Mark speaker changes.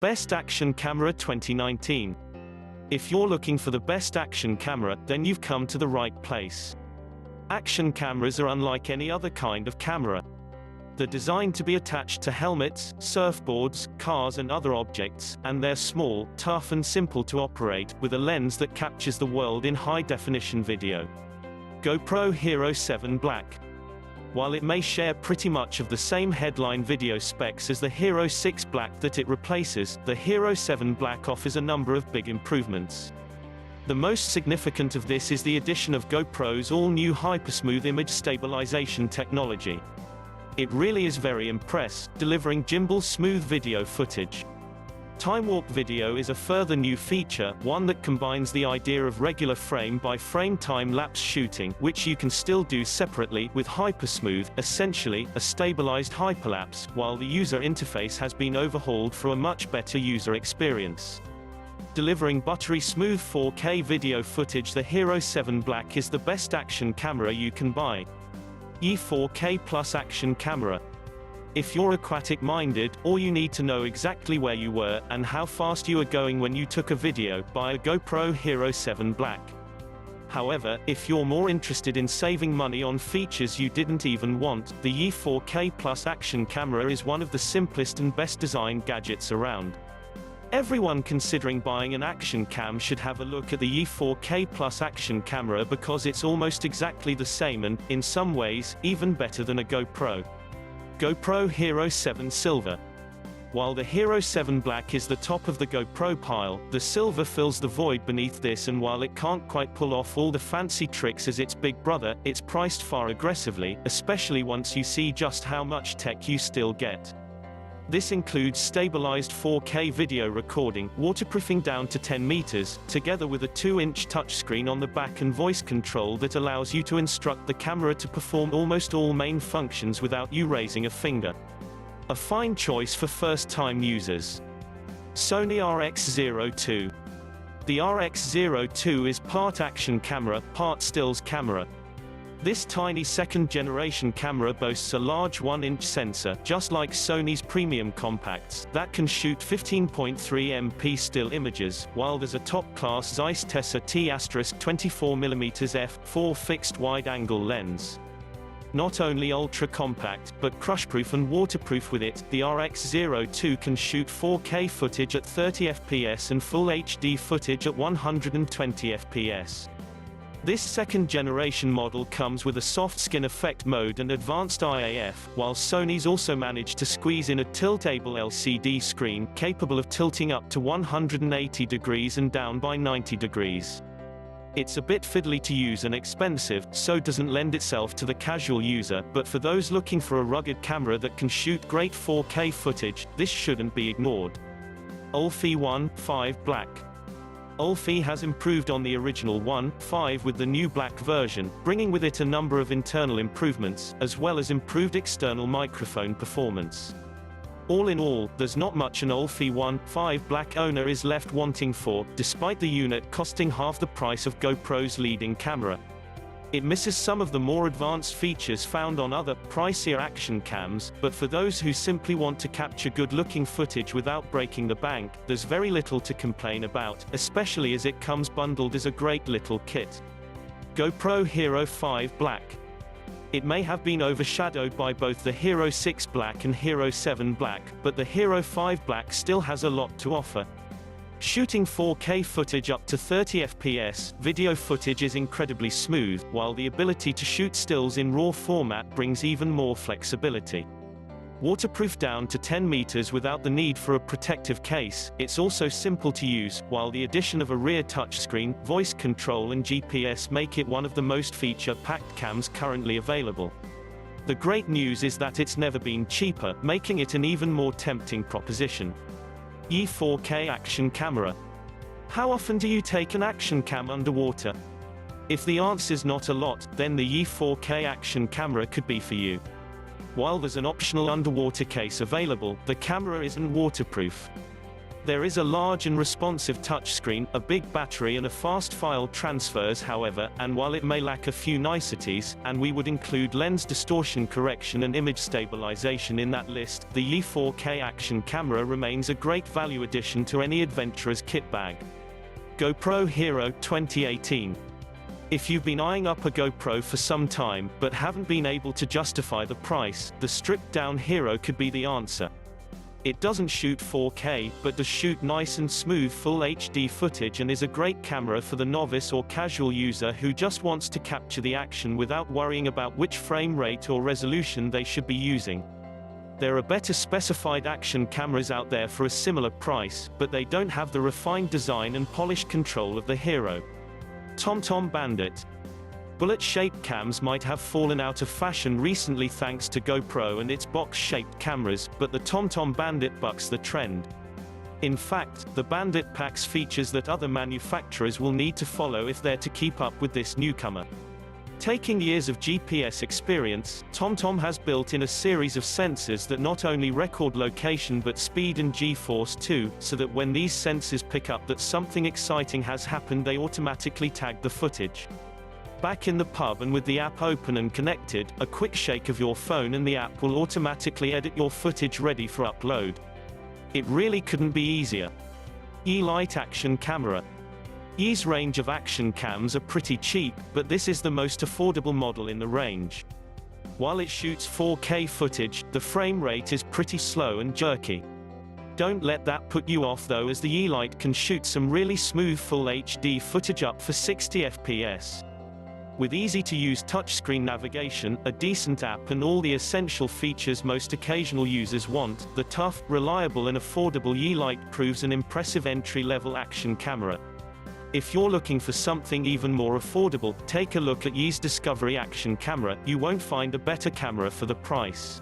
Speaker 1: Best Action Camera 2019. If you're looking for the best action camera, then you've come to the right place. Action cameras are unlike any other kind of camera. They're designed to be attached to helmets, surfboards, cars and other objects, and they're small, tough and simple to operate, with a lens that captures the world in high-definition video. GoPro Hero 7 Black. While it may share pretty much of the same headline video specs as the Hero 6 Black that it replaces, the Hero 7 Black offers a number of big improvements. The most significant of this is the addition of GoPro's all-new hypersmooth image stabilization technology. It really is very impressive, delivering gimbal-smooth video footage. Time warp video is a further new feature, one that combines the idea of regular frame-by-frame time-lapse shooting, which you can still do separately, with hypersmooth, essentially, a stabilized hyperlapse, while the user interface has been overhauled for a much better user experience. Delivering buttery smooth 4K video footage, the Hero 7 Black is the best action camera you can buy. E4K Plus Action Camera. If you're aquatic-minded, or you need to know exactly where you were, and how fast you were going when you took a video, buy a GoPro Hero 7 Black. However, if you're more interested in saving money on features you didn't even want, the E4K Plus Action Camera is one of the simplest and best designed gadgets around. Everyone considering buying an action cam should have a look at the E4K Plus Action Camera because it's almost exactly the same and, in some ways, even better than a GoPro. GoPro Hero 7 Silver. While the Hero 7 Black is the top of the GoPro pile, the Silver fills the void beneath this, and while it can't quite pull off all the fancy tricks as its big brother, it's priced far aggressively, especially once you see just how much tech you still get. This includes stabilized 4K video recording, waterproofing down to 10 meters, together with a 2-inch touchscreen on the back and voice control that allows you to instruct the camera to perform almost all main functions without you raising a finger. A fine choice for first-time users. Sony RX02. The RX02 is part action camera, part stills camera. This tiny second-generation camera boasts a large 1-inch sensor, just like Sony's premium compacts, that can shoot 15.3 MP still images, while there's a top-class Zeiss Tessa T*24mm f4 fixed wide-angle lens. Not only ultra-compact, but crushproof and waterproof. With it, the RX02 can shoot 4K footage at 30 fps and Full HD footage at 120 fps. This second-generation model comes with a soft skin effect mode and advanced IAF, while Sony's also managed to squeeze in a tilt-able LCD screen, capable of tilting up to 180 degrees and down by 90 degrees. It's a bit fiddly to use and expensive, so doesn't lend itself to the casual user, but for those looking for a rugged camera that can shoot great 4K footage, this shouldn't be ignored. ULFI 1.5 Black. ULFI has improved on the original 1.5 with the new black version, bringing with it a number of internal improvements, as well as improved external microphone performance. All in all, there's not much an ULFI 1.5 Black owner is left wanting for, despite the unit costing half the price of GoPro's leading camera. It misses some of the more advanced features found on other, pricier action cams, but for those who simply want to capture good-looking footage without breaking the bank, there's very little to complain about, especially as it comes bundled as a great little kit. GoPro Hero 5 Black. It may have been overshadowed by both the Hero 6 Black and Hero 7 Black, but the Hero 5 Black still has a lot to offer. Shooting 4K footage up to 30 fps, video footage is incredibly smooth, while the ability to shoot stills in RAW format brings even more flexibility. Waterproof down to 10 meters without the need for a protective case, it's also simple to use, while the addition of a rear touchscreen, voice control and GPS make it one of the most feature-packed cams currently available. The great news is that it's never been cheaper, making it an even more tempting proposition. E4K Action Camera. How often do you take an action cam underwater? If the answer's not a lot, then the E4K Action Camera could be for you. While there's an optional underwater case available, the camera isn't waterproof. There is a large and responsive touchscreen, a big battery and a fast file transfers however, and while it may lack a few niceties, and we would include lens distortion correction and image stabilization in that list, the Yi 4K action camera remains a great value addition to any adventurer's kit bag. GoPro Hero 2018. If you've been eyeing up a GoPro for some time, but haven't been able to justify the price, the stripped-down Hero could be the answer. It doesn't shoot 4K, but does shoot nice and smooth full HD footage and is a great camera for the novice or casual user who just wants to capture the action without worrying about which frame rate or resolution they should be using. There are better specified action cameras out there for a similar price, but they don't have the refined design and polished control of the Hero. TomTom Bandit. Bullet-shaped cams might have fallen out of fashion recently thanks to GoPro and its box-shaped cameras, but the TomTom Bandit bucks the trend. In fact, the Bandit packs features that other manufacturers will need to follow if they're to keep up with this newcomer. Taking years of GPS experience, TomTom has built in a series of sensors that not only record location but speed and G-force too, so that when these sensors pick up that something exciting has happened they automatically tag the footage. Back in the pub and with the app open and connected, a quick shake of your phone and the app will automatically edit your footage ready for upload. It really couldn't be easier. E-Lite Action Camera. Yi's range of action cams are pretty cheap, but this is the most affordable model in the range. While it shoots 4K footage, the frame rate is pretty slow and jerky. Don't let that put you off though, as the E-Lite can shoot some really smooth full HD footage up for 60 FPS. With easy-to-use touchscreen navigation, a decent app and all the essential features most occasional users want, the tough, reliable and affordable E-Lite proves an impressive entry-level action camera. If you're looking for something even more affordable, take a look at Yi's Discovery Action Camera. You won't find a better camera for the price.